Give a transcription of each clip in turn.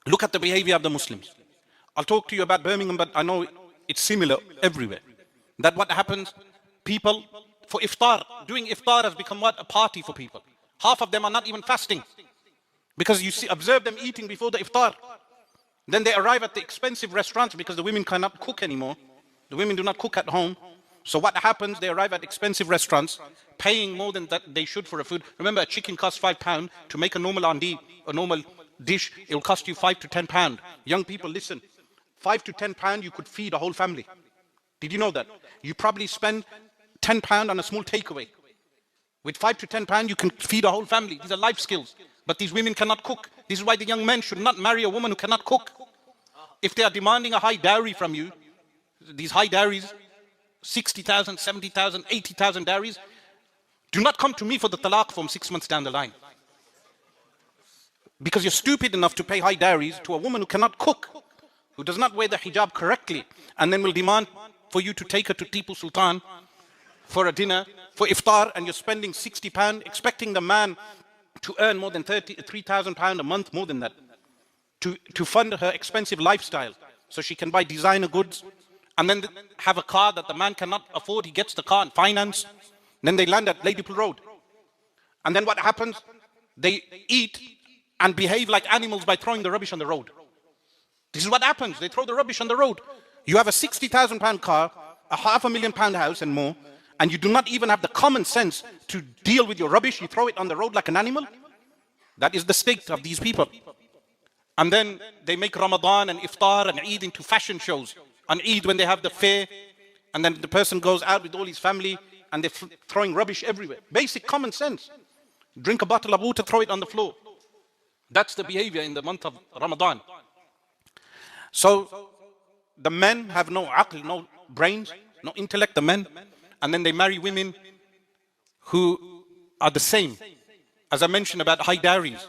Look at the behavior of the Muslims. I'll talk to you about Birmingham, but I know it's similar everywhere. That what happens, people, for iftar, doing iftar has become what? A party for people. Half of them are not even fasting. Because you see, observe them eating before the iftar. Then they arrive at the expensive restaurants because the women cannot cook anymore. The women do not cook at home. So what happens, they arrive at expensive restaurants, paying more than that they should for a food. Remember, a chicken costs £5. To make a normal andi, a normal dish, it will cost you £5 to £10. Young people, listen. £5 to £10, you could feed a whole family. Did you know that? You probably spend £10 on a small takeaway. With £5 to £10, you can feed a whole family. These are life skills. But these women cannot cook. This is why the young men should not marry a woman who cannot cook. If they are demanding a high dowry from you, these high dowries, 60,000, 70,000, 80,000 dowries, do not come to me for the talaq form 6 months down the line. Because you're stupid enough to pay high dowries to a woman who cannot cook, who does not wear the hijab correctly, and then will demand for you to take her to Tipu Sultan for a dinner, for iftar, and you're spending £60, expecting the man to earn more than £3,000 a month, more than that, to fund her expensive lifestyle, so she can buy designer goods, and then have a car that the man cannot afford. He gets the car in finance. Then they land at Ladypool Road. And then what happens? They eat and behave like animals by throwing the rubbish on the road. This is what happens. They throw the rubbish on the road. You have a £60,000 car, a £500,000 house and more, and you do not even have the common sense to deal with your rubbish. You throw it on the road like an animal. That is the state of these people. And then they make Ramadan and iftar and Eid into fashion shows. On Eid, when they have the fair, and then the person goes out with all his family and they're throwing rubbish everywhere. Basic common sense. Drink a bottle of water, throw it on the floor. That's the behavior in the month of Ramadan. So the men have no aql, no brains, no intellect, the men, and then they marry women who are the same. As I mentioned about high dowries,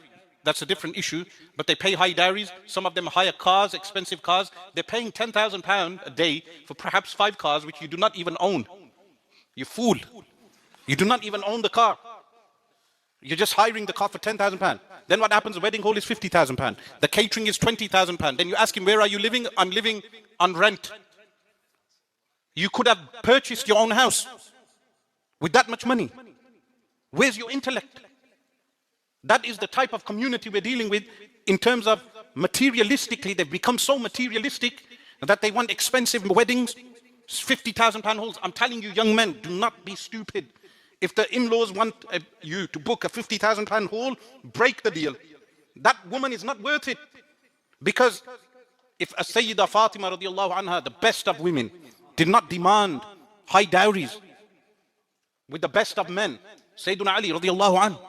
that's a different issue, but they pay high dowries. Some of them hire cars, expensive cars. They're paying £10,000 a day for perhaps 5 cars which you do not even own. You fool. You do not even own the car. You're just hiring the car for £10,000. Then what happens? The wedding hall is £50,000. The catering is £20,000. Then you ask him, where are you living? I'm living on rent. You could have purchased your own house with that much money. Where's your intellect? That is the type of community we're dealing with in terms of materialistically. They've become so materialistic that they want expensive weddings, £50,000 halls. I'm telling you, young men, do not be stupid. If the in-laws want you to book a £50,000 hall, break the deal. That woman is not worth it. Because if a Sayyida Fatima radiallahu anha, the best of women, did not demand high dowries with the best of men, Sayyiduna Ali radiallahu anhu,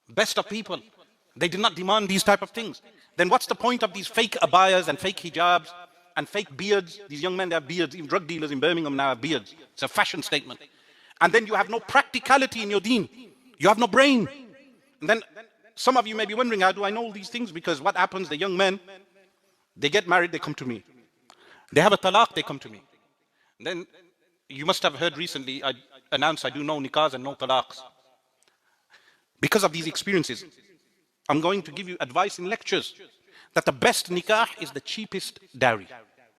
best of people, they did not demand these type of things. Then what's the point of these fake abayas and fake hijabs and fake beards? These young men, they have beards. Even drug dealers in Birmingham now have beards. It's a fashion statement. And then you have no practicality in your deen. You have no brain. And then some of you may be wondering, how do I know all these things? Because what happens, the young men, they get married, they come to me. They have a talaq, they come to me. And then you must have heard recently, I announced I do no nikahs and no talaqs. Because of these experiences, I'm going to give you advice in lectures that the best nikah is the cheapest dowry.